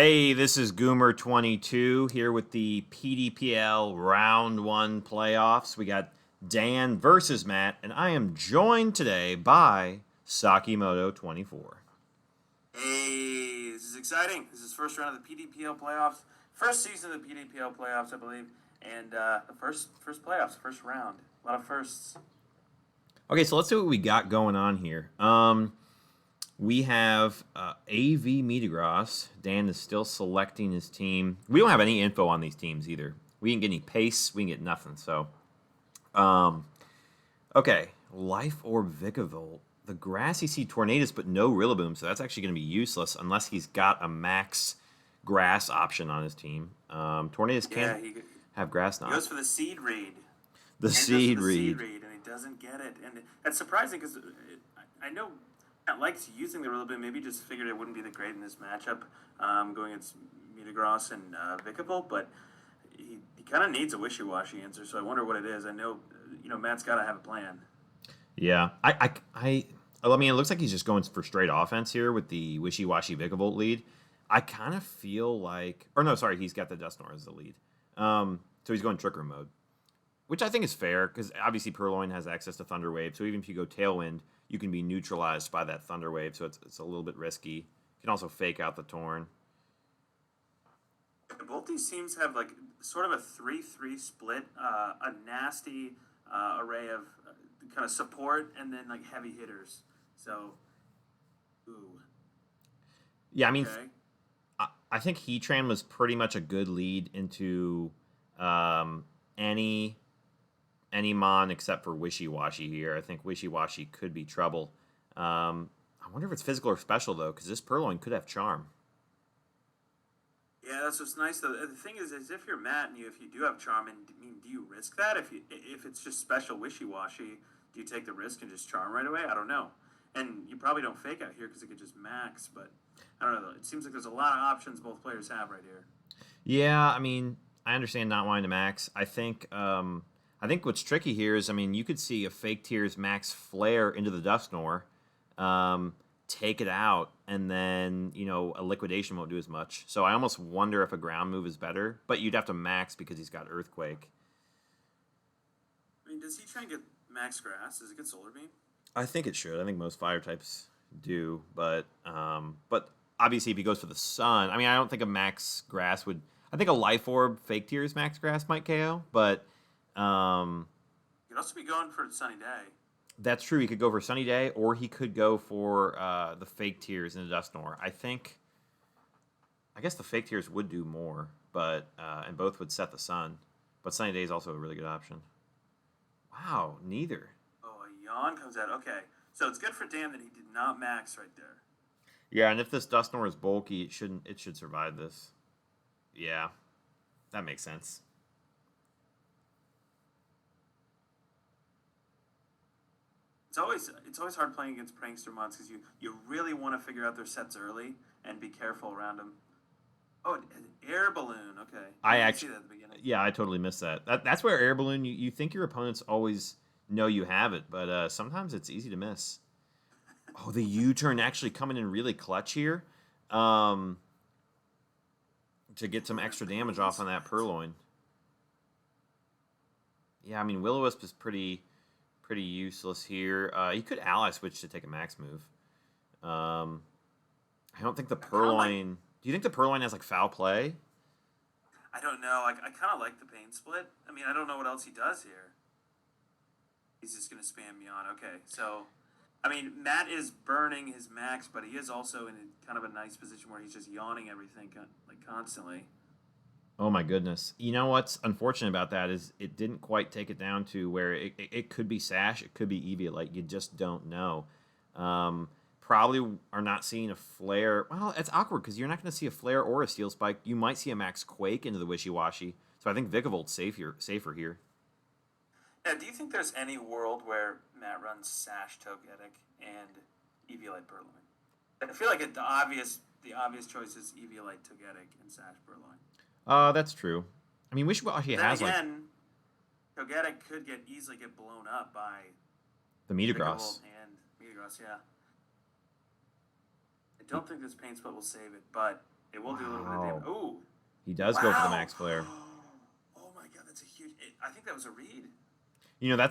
Hey, this is Goomer22 here with the PDPL Round 1 playoffs. We got Dan versus Matt, and I am joined today by Sakimoto24. Hey, this is exciting. This is first round of the PDPL playoffs, first season of the PDPL playoffs, I believe, and the first playoffs, first round. A lot of firsts. Okay, so let's see what we got going on here. We have AV Metagross. Dan is still selecting his team. We don't have any info on these teams either. We didn't get any pace. We didn't get nothing. So, okay. Life Orb Vikavolt. The Grassy Sea Tornadus, but no Rillaboom. So that's actually going to be useless unless he's got a max grass option on his team. Tornadus can have grass now. He goes for the Seed Read. The Seed Read. And he doesn't get it. And that's surprising because I know Matt likes using the Rillaboom. Maybe just figured it wouldn't be that great in this matchup going against Metagross and Vikavolt, but he kind of needs a wishy-washy answer, so I wonder what it is. I know, Matt's got to have a plan. Yeah, I mean, it looks like he's just going for straight offense here with the wishy-washy Vikavolt lead. I kind of feel like, or no, sorry, he's got the Dusknoir as the lead. So he's going Trick Room mode, which I think is fair because obviously Purloin has access to Thunder Wave. So even if you go Tailwind, you can be neutralized by that Thunder Wave. So it's a little bit risky. You can also fake out the Torn. Both these teams have like sort of a 3-3 split, a nasty array of kind of support and then like heavy hitters. So, ooh. Yeah, I mean, okay. I think Heatran was pretty much a good lead into any Mon except for Wishy-Washy here. I think Wishy-Washy could be trouble. I wonder if it's physical or special, though, because this Purloin could have Charm. Yeah, that's what's nice, though. The thing is if you're Matt and if you do have Charm, do you risk that? If it's just special Wishy-Washy, do you take the risk and just Charm right away? I don't know. And you probably don't fake out here because it could just max, but I don't know, though. It seems like there's a lot of options both players have right here. Yeah, I mean, I understand not wanting to max. I think what's tricky here is, I mean, you could see a Fake Tears max Flare into the Dusknoir, take it out, and then, a Liquidation won't do as much. So I almost wonder if a ground move is better, but you'd have to max because he's got Earthquake. I mean, does he try and get max grass? Does it get Solar Beam? I think it should. I think most fire types do, but obviously if he goes for the Sun, I mean, I don't think a max grass would. I think a Life Orb Fake Tears max grass might KO, but he could also be going for Sunny Day. That's true. He could go for Sunny Day, or he could go for the Fake Tears in the Dusknoir. I guess the Fake Tears would do more, but and both would set the Sun. But Sunny Day is also a really good option. Wow, neither. Oh, a Yawn comes out. Okay, so it's good for Dan that he did not max right there. Yeah, and if this Dusknoir is bulky, it should survive this. Yeah, that makes sense. It's always hard playing against prankster mods because you really want to figure out their sets early and be careful around them. Oh, an air balloon. Okay, I actually see that at the beginning. Yeah, I totally missed that. That's where air balloon. You think your opponents always know you have it, but sometimes it's easy to miss. Oh, the U-turn actually coming in really clutch here, to get some extra damage off on that Purloin. Yeah, I mean Will-O-Wisp is pretty useless here. He could ally switch to take a max move. I don't think the Purloin. Do you think the Purloin has like foul play? I don't know. I kind of like the pain split. I mean, I don't know what else he does here. He's just gonna spam Yawn. Okay, so I mean, Matt is burning his max, but he is also in kind of a nice position where he's just yawning everything like constantly. Oh my goodness. You know what's unfortunate about that is it didn't quite take it down to where it could be Sash, it could be Eviolite. You just don't know. Probably are not seeing a Flare. Well, it's awkward because you're not going to see a Flare or a Steel Spike. You might see a Max Quake into the Wishy-Washy. So I think Vikavolt's safer here. Yeah, do you think there's any world where Matt runs Sash Togetic and Eviolite Purloin? I feel like the obvious choice is Eviolite Togetic and Sash Purloin. That's true. I mean, Wishy-Washy has again, Togetic could easily get blown up by the Metagross. And Metagross, yeah. I don't think this pain split will save it, but It will do a little bit of damage. Wow. Ooh, He does go for the wow. max flare. Oh my god, that's a huge. I think that was a read. You know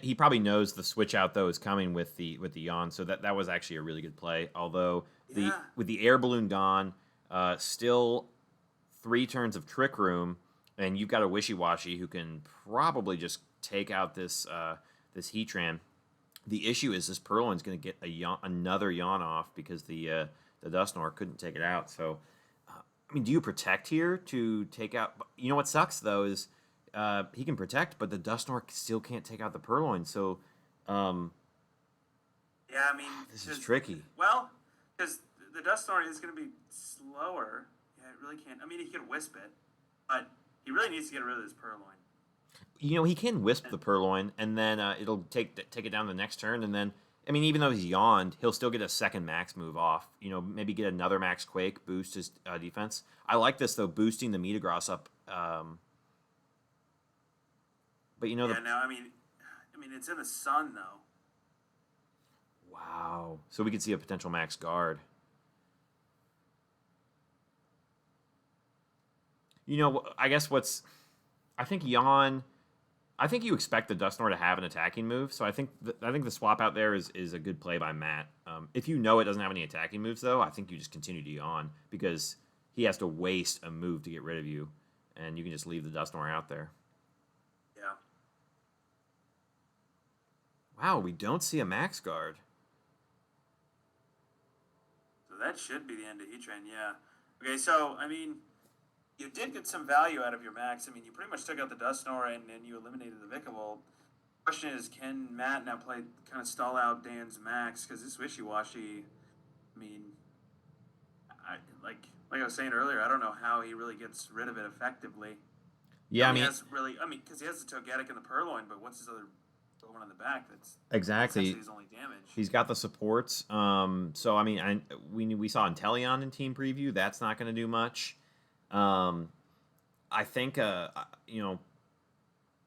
he probably knows the switch out though is coming with the yawn, so that was actually a really good play. Although the Yeah. with the air balloon gone, still 3 turns of trick room, and you've got a wishy washy who can probably just take out this Heatran. The issue is this Purloin's going to get another yawn off because the Dusknoir couldn't take it out. So, I mean, do you protect here to take out? You know what sucks though is he can protect, but the Dusknoir still can't take out the Purloin. So, um, Yeah, I mean, this is tricky. well, because the Dust Storm is going to be slower. Yeah, it really can't. I mean, he could wisp it, but he really needs to get rid of this Purloin. You know, he can wisp And the Purloin, and then it'll take it down the next turn, and then I mean, even though he's yawned, he'll still get a second max move off. You know, maybe get another max quake, boost his defense. I like this though, boosting the Metagross up. But you know yeah, no, I mean, it's in the sun though. wow. So we could see a potential max guard. You know, I guess I think yawn. I think you expect the Dusknoir to have an attacking move, so I think the swap out there is a good play by Matt. If you know it doesn't have any attacking moves, though, I think you just continue to yawn because he has to waste a move to get rid of you, and you can just leave the Dusknoir out there. Yeah. Wow, we don't see a max guard. So that should be the end of Heatran. Yeah. Okay, so I mean, you did get some value out of your max. I mean, you pretty much took out the Dusknoir and you eliminated the Vikavolt. Question is, can Matt now play kind of stall out Dan's max? Because this wishy washy. I mean, I like I was saying earlier, I don't know how he really gets rid of it effectively. Yeah, I He mean, has really, I mean, because he has the Togetic and the Purloin, but what's his other one on the back? That's exactly. essentially his only damage. He's got the supports. So I mean, we saw Inteleon in team preview. That's not going to do much. I think you know,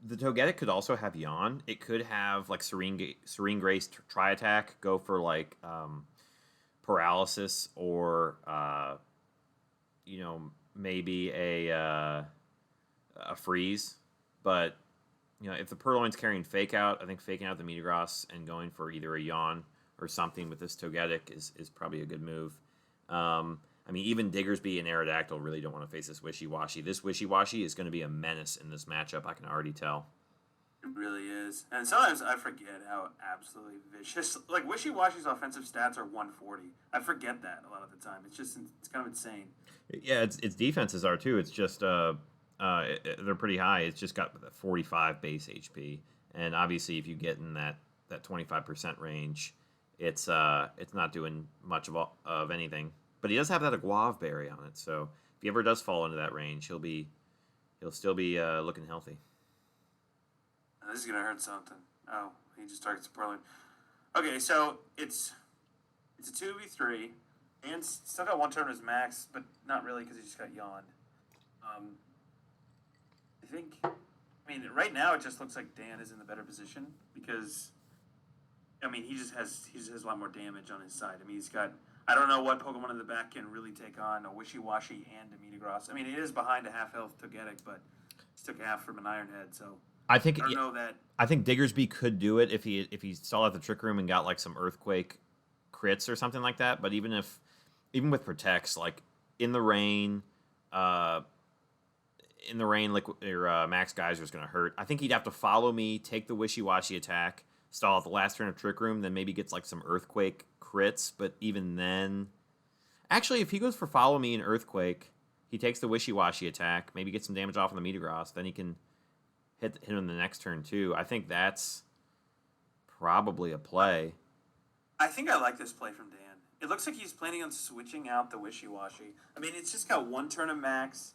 the Togetic could also have Yawn. It could have like Serene Grace Tri Attack, go for like paralysis or you know, maybe a freeze. But you know, if the Purloin's carrying Fake Out, I think faking out the Metagross and going for either a Yawn or something with this Togetic is probably a good move. I mean, even Diggersby and Aerodactyl really don't want to face this Wishy Washy. This Wishy Washy is going to be a menace in this matchup. I can already tell. It really is. And sometimes I forget how absolutely vicious. Like, Wishy Washy's offensive stats are 140. I forget that a lot of the time. It's kind of insane. Yeah, its defenses are too. It's just they're pretty high. It's just got 45 base HP, and obviously if you get in that 25% range, it's not doing much of anything. But he does have that Aguave berry on it, so if he ever does fall into that range, he'll still be looking healthy. This is gonna hurt something. Oh, he just targets the Purloin. Okay, so it's a 2v3, and still got one turn as max, but not really because he just got yawned. I think. I mean, right now it just looks like Dan is in the better position because, I mean, he just has a lot more damage on his side. I mean, he's got. I don't know what Pokemon in the back can really take on a Wishy Washy and a Metagross. I mean, it is behind a half health Togetic, but he took half from an Iron Head, so I think I don't know that. I think Diggersby could do it if he stalled at the Trick Room and got like some Earthquake crits or something like that. But even with Protects, like in the rain, Liquid or Max Geyser is going to hurt. I think he'd have to follow me, take the Wishy Washy attack, stall at the last turn of Trick Room, then maybe gets like some Earthquake crits. But even then, actually, if he goes for follow me and Earthquake, he takes the Wishy Washy attack, maybe gets some damage off on the Metagross, then he can hit him the next turn too. I think that's probably a play. I think I like this play from Dan. It looks like he's planning on switching out the Wishy Washy. I mean, it's just got one turn of max.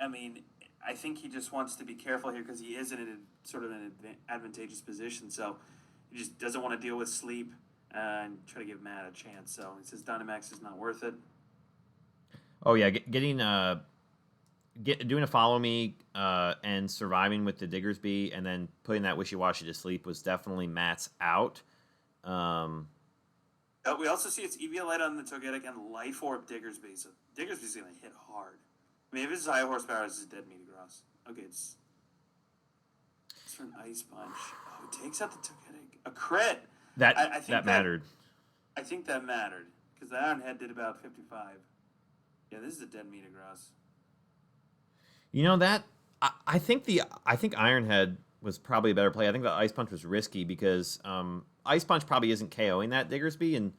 I mean, I think he just wants to be careful here because he is in sort of an advantageous position. So he just doesn't want to deal with sleep and try to give Matt a chance. So he says Dynamax is not worth it. Oh yeah, doing a follow me and surviving with the Diggersby and then putting that Wishy Washy to sleep was definitely Matt's out. We also see it's EV Light on the Togetic and Life Orb Diggersby. So Diggersby's going to hit hard. I mean, if it's high horsepower, this is dead Metagross. Okay, it's an Ice Punch. Oh, it takes out the Togetic. A crit! I think That mattered. I think that mattered. Because the Iron Head did about 55. Yeah, this is a dead Metagross. You know that I think Ironhead was probably a better play. I think the Ice Punch was risky because Ice Punch probably isn't KOing that Diggersby, and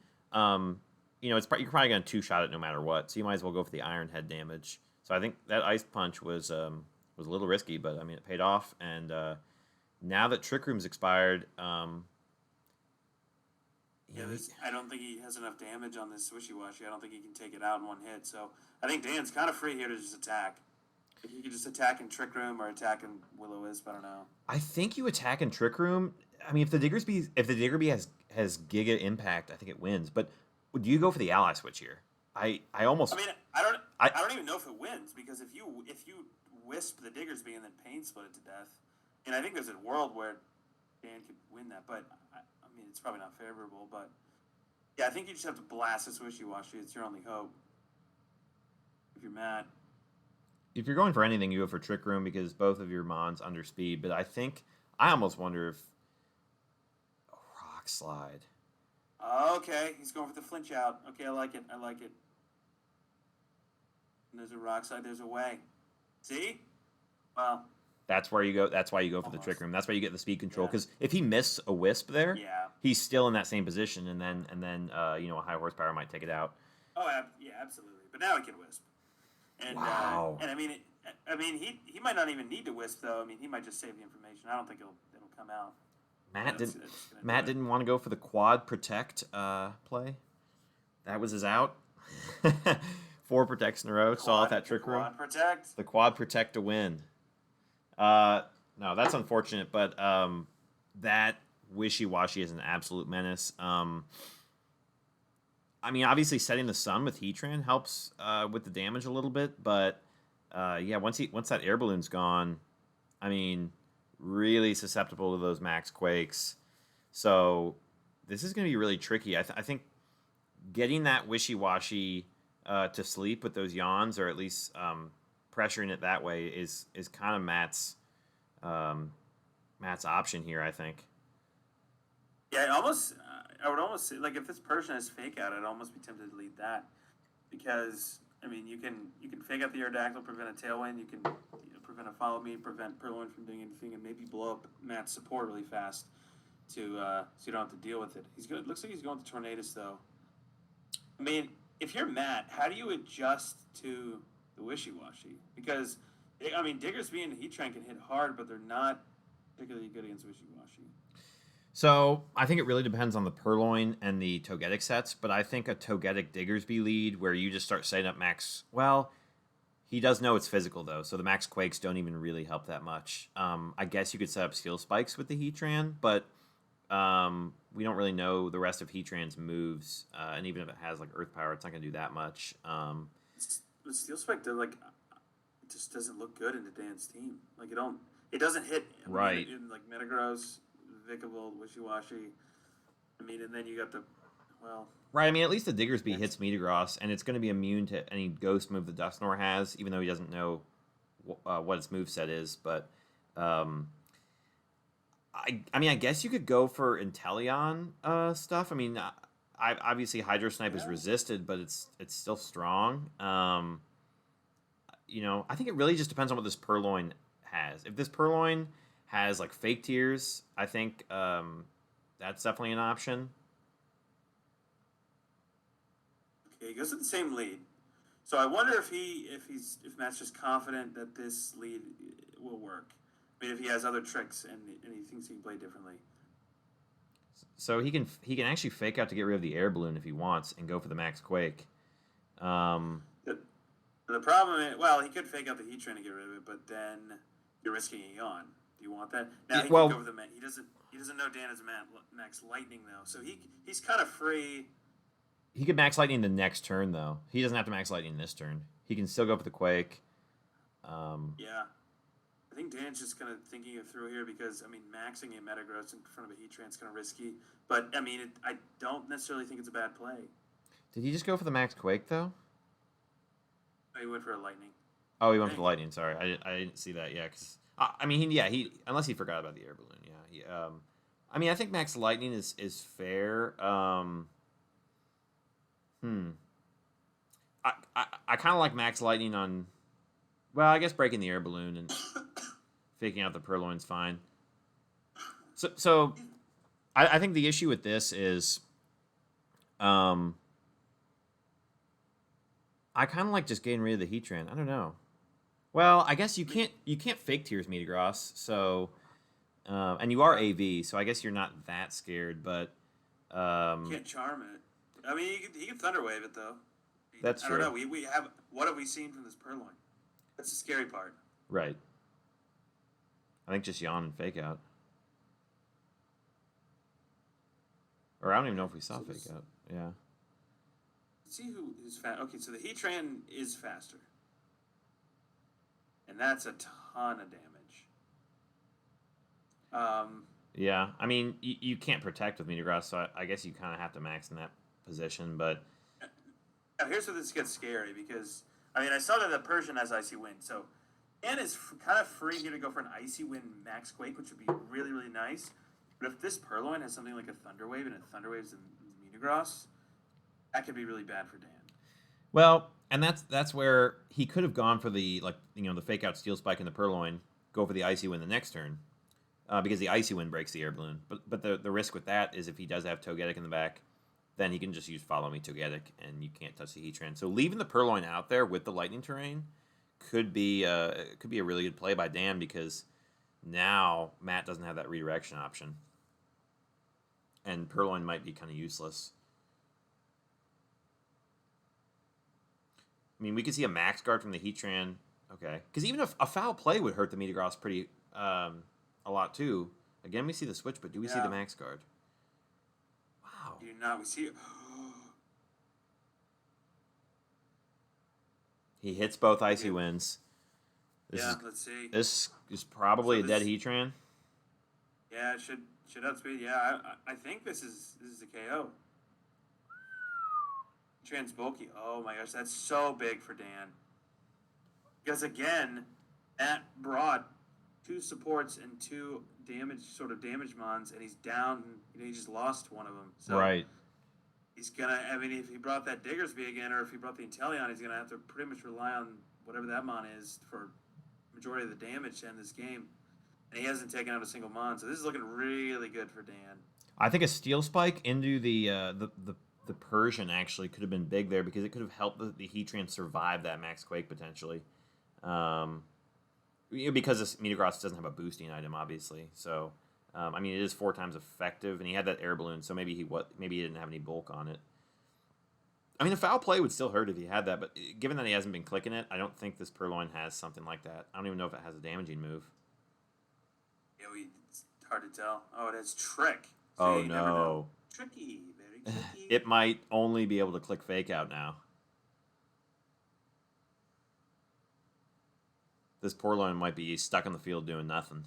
it's you're probably going to two shot it no matter what. So you might as well go for the Ironhead damage. So I think that Ice Punch was a little risky, but I mean it paid off. And now that Trick Room's expired, Yeah, I don't think he has enough damage on this Wishy Washy. I don't think he can take it out in one hit. So I think Dan's kind of free here to just attack. If he could just attack in Trick Room or attack in Will-O-Wisp, I don't know. I think you attack in Trick Room. I mean, if the Diggersby has Giga Impact, I think it wins. But do you go for the Ally Switch here? I almost. I mean, I don't even know if it wins because if you Wisp the Diggersby and then Pain Split it to death, and I think there's a world where Dan could win that, but I mean, it's probably not favorable. But yeah, I think you just have to blast this Wishy Washy. It's your only hope. If you're mad. If you're going for anything, you go for Trick Room because both of your Mons under speed. But I almost wonder if Rock Slide. Okay, he's going for the flinch out. Okay, I like it. I like it. And there's a Rock Slide. There's a way. See? Well. That's where you go. That's why you go for the Trick Room. That's why you get the speed control. Because if he missed a Wisp there, he's still in that same position, and then a high horsepower might take it out. Oh yeah, absolutely. But now he can Wisp. And, wow. And I mean, he might not even need to Wisp though. I mean, he might just save the information. I don't think it'll come out. Matt didn't want to go for the Quad Protect play. That was his out. 4 protects in a row. Saw off that Trick Room. Quad Protect. The Quad Protect to win. No, that's unfortunate, but that Wishy Washy is an absolute menace. I mean, obviously setting the Sun with Heatran helps with the damage a little bit, but once that air balloon's gone, I mean, really susceptible to those max quakes. So this is going to be really tricky. I think getting that Wishy Washy to sleep with those yawns, or at least pressuring it that way, is kind of Matt's option here, I think. Yeah, I would almost say, like, if this person has Fake Out, I'd almost be tempted to lead that, because I mean, you can Fake Out the Aerodactyl, prevent a Tailwind, you can prevent a Follow Me, prevent Purloin from doing anything, and maybe blow up Matt's support really fast so you don't have to deal with it. He's good. Looks like he's going to Tornadus though. I mean, if you're Matt, how do you adjust to the Wishy Washy? Because I mean, Diggersby and Heatran can hit hard, but they're not particularly good against Wishy Washy. So I think it really depends on the Purloin and the Togetic sets, but I think a Togetic Diggersby lead where you just start setting up max. Well, he does know it's physical though, so the max quakes don't even really help that much. I guess you could set up Steel Spikes with the Heatran, but we don't really know the rest of Heatran's moves, and even if it has like Earth Power, it's not going to do that much. With Steel Spike, it just doesn't look good into Dan's team. Like it doesn't hit right in like Metagross, Vikavolt, Wishy Washy. I mean, and then you got right. I mean, at least the Diggersby hits Metagross, and it's going to be immune to any Ghost move the Dusknoir has, even though he doesn't know what its moveset is. But I mean, I guess you could go for Inteleon stuff. I mean, obviously Hydro Snipe is resisted, but it's still strong. I think it really just depends on what this Purloin has. If this Purloin has like Fake Tears, I think that's definitely an option. Okay, he goes to the same lead. So I wonder if Matt's just confident that this lead will work. I mean, if he has other tricks and he thinks he can play differently. So he can actually Fake Out to get rid of the Air Balloon if he wants and go for the Max Quake. The problem is, well, he could Fake Out the Heatran to get rid of it, but then you're risking a yawn. Do you want that? Now he can go for the He doesn't know Dan is Max Lightning though, so he's kind of free. He could Max Lightning the next turn though. He doesn't have to Max Lightning this turn. He can still go for the Quake. Yeah. I think Dan's just kind of thinking it through here because I mean, maxing a Metagross in front of a Heatran is kind of risky. But I mean, I don't necessarily think it's a bad play. Did he just go for the Max Quake though? He went for a Lightning. Oh, he went for the Lightning. Sorry, I didn't see that. Yeah, because I mean, he unless he forgot about the air balloon. Yeah, I mean, I think Max Lightning is fair. Hmm. I kind of like Max Lightning on. Well, I guess breaking the air balloon and faking out the Purloin's fine. So I think the issue with this is, I kind of like just getting rid of the Heatran. I don't know. Well, I guess you can't fake Tears Metagross, so and you are AV, so I guess you're not that scared, but You can't charm it. I mean, he can Thunder Wave it though. that's I true. don't know. We have what have we seen from this Purloin? That's the scary part. Right. I think just yawn and fake out. Or I don't even know if we saw fake out. Yeah. Let's see who's fast. Okay, so the Heatran is faster, and that's a ton of damage. Yeah. I mean, you can't protect with Metagross, so I guess you kind of have to max in that position, but Now here's where this gets scary because I mean I saw that the Persian has Icy Wind, so Dan is kind of free here to go for an Icy Wind Max Quake, which would be really really nice. But if this Purloin has something like a Thunder Wave and it Thunder Waves the Metagross, that could be really bad for Dan. well, and that's where he could have gone for the the fake out Steel Spike in the Purloin, go for the Icy Wind the next turn, because the Icy Wind breaks the air balloon. But the risk with that is if he does have Togetic in the back, then he can just use Follow Me Togetic, and you can't touch the Heatran. So leaving the Purloin out there with the Lightning terrain could be a really good play by Dan because now Matt doesn't have that redirection option, and Purloin might be kind of useless. I mean, we could see a Max Guard from the Heatran. Okay, because even a foul play would hurt the Metagross pretty a lot too. Again, we see the switch, but do we see the Max Guard? Wow. Do not we see? He hits both Icy Winds. Let's see. This is probably a dead Heatran. Yeah, it should outspeed. Yeah, I think this is a KO. Heatran's bulky. Oh my gosh, that's so big for Dan. Because again, that brought 2 supports and 2 damage mons, and he's down. He just lost one of them. So Right. he's gonna. I mean, if he brought that Diggersby again, or if he brought the Inteleon, he's gonna have to pretty much rely on whatever that mon is for majority of the damage to end this game. And he hasn't taken out a single mon, so this is looking really good for Dan. I think a Steel Spike into the Persian actually could have been big there because it could have helped the Heatran survive that Max Quake potentially. Because this Metagross doesn't have a boosting item, obviously. So, I mean, it is 4 times effective, and he had that air balloon, so maybe he didn't have any bulk on it. I mean, a foul play would still hurt if he had that, but given that he hasn't been clicking it, I don't think this Purloin has something like that. I don't even know if it has a damaging move. Yeah, it's hard to tell. Oh, it has Trick. Oh, no. Tricky, very tricky. It might only be able to click Fake Out now. This Purloin might be stuck in the field doing nothing.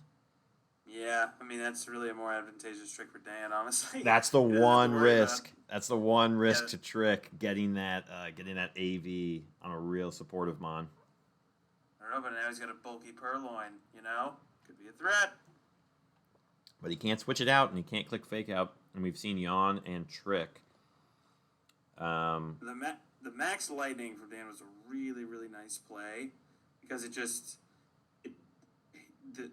Yeah, I mean, that's really a more advantageous trick for Dan, honestly. That's the one risk. That's the one risk to Trick, getting that AV on a real supportive mon. I don't know, but now he's got a bulky Purloin, Could be a threat. But he can't switch it out, and he can't click Fake Out, and we've seen Yawn and Trick. The Max Lightning for Dan was a really, really nice play, because the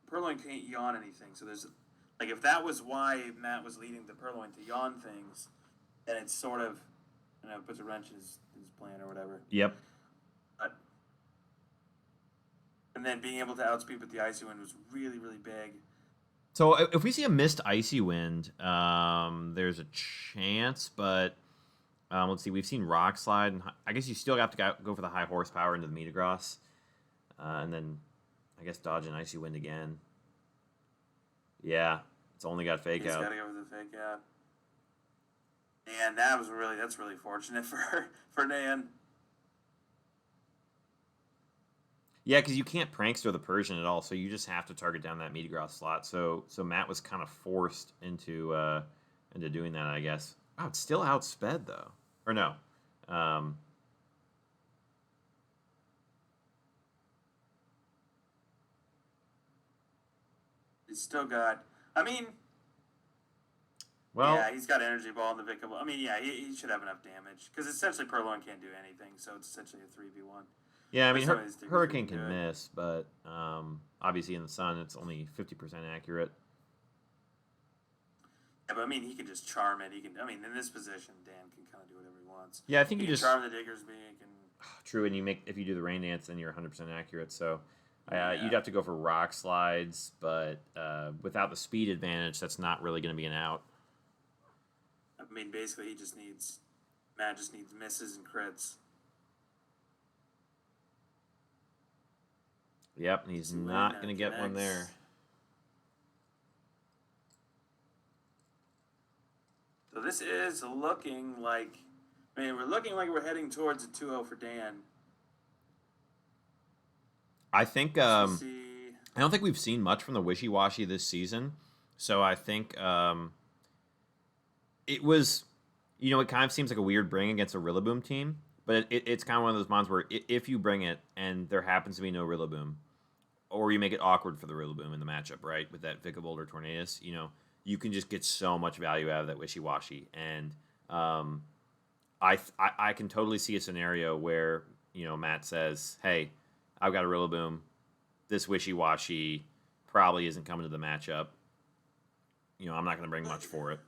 Purloin can't yawn anything. So there's, if that was why Matt was leading the Purloin to yawn things, then it's sort of, puts a wrench in his plan or whatever. Yep. And then being able to outspeed with the Icy Wind was really, really big. So if we see a missed Icy Wind, there's a chance, but let's see. We've seen Rock Slide, and I guess you still have to go for the high horsepower into the Metagross, and then I guess dodge an Icy Wind again. Yeah, it's only got Fake Out. He's got to go for the Fake Out. And that's really fortunate for Dan. Yeah, because you can't prankster the Persian at all, so you just have to target down that Metegroth slot. So Matt was kind of forced into doing that, I guess. Wow, it's still outsped though, or no? Um, He's still got. I mean, well, yeah, he's got energy ball in the Vicable. I mean, yeah, he should have enough damage because essentially Purloin can't do anything, so it's essentially a 3v1. yeah, I With mean some of his diggers, we Hurricane can do can it. miss, but obviously in the sun it's only 50% accurate. Yeah, but I mean, he can just charm it. He can. I mean, in this position, Dan can kind of do whatever he wants. Yeah, I think He you can just charm the diggers beak, and true, and you make if you do the rain dance, then you're 100% accurate. So you'd yeah. have to go for rock slides, but without the speed advantage, that's not really going to be an out. I mean, basically, Matt just needs misses and crits. Yep, and he's See when not going to get one connects. there. So this is looking like. I mean, we're looking like we're heading towards a 2-0 for Dan. I think Let's see. I don't think we've seen much from the Wishy Washy this season, so I think it was, it kind of seems like a weird bring against a Rillaboom team, but it's kind of one of those mons where if you bring it and there happens to be no Rillaboom, or you make it awkward for the Rillaboom in the matchup, right, with that Vikavolt or Tornadus, you can just get so much value out of that Wishy Washy, and I can totally see a scenario where Matt says, "Hey, I've got a Rillaboom. This Wishy Washy probably isn't coming to the matchup. I'm not going to bring much for it."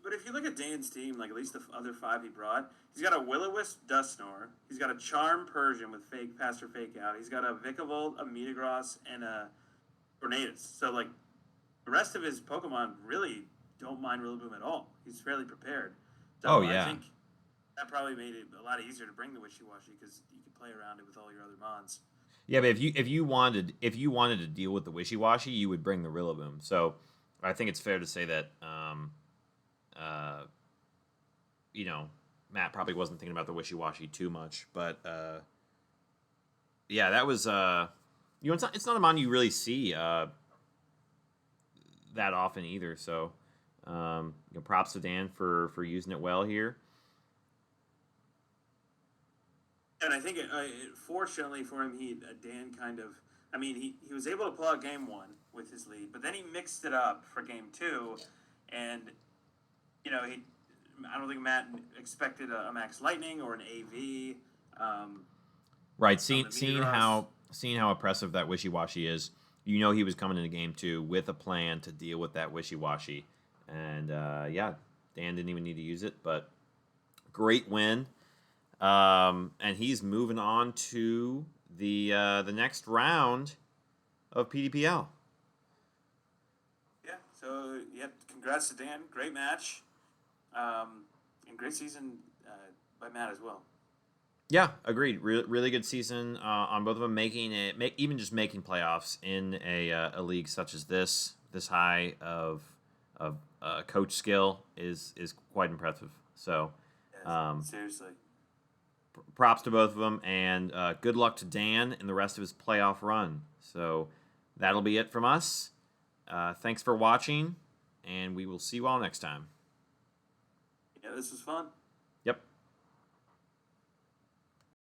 But if you look at Dan's team, like at least the other five he brought, he's got a Will-O-Wisp Dusknoir. He's got a Charm Persian with fake pass or fake out. He's got a Vikavolt, a Metagross, and a Tornadus. So like the rest of his Pokemon really don't mind Rillaboom at all. He's fairly prepared. Oh So I yeah, think that probably made it a lot easier to bring the Wishy Washy because you could play around it with all your other mons. yeah. But if you wanted to deal with the Wishy Washy, you would bring the Rillaboom. So I think it's fair to say that uh, Matt probably wasn't thinking about the Wishy Washy too much, but yeah, that was it's not a mon you really see that often either. So props to Dan for using it well here. And I think, fortunately for him, Dan kind of. I mean, he was able to pull out game one with his lead, but then he mixed it up for game two, and he. I don't think Matt expected a Max Lightning or an AV. Right, On seeing the seeing Meteoros. how seeing how oppressive that Wishy Washy is, he was coming into game two with a plan to deal with that Wishy Washy, and yeah, Dan didn't even need to use it, but great win. And he's moving on to the next round of PDPL. Yeah. So yeah, congrats to Dan. Great match, and great season by Matt as well. Yeah, agreed. Really good season on both of them, making it, even just making playoffs in a league such as this high of coach skill is quite impressive. So, Yeah, seriously. props to both of them, and good luck to Dan and the rest of his playoff run. So, that'll be it from us. Thanks for watching, and we will see you all next time. Yeah, this was fun.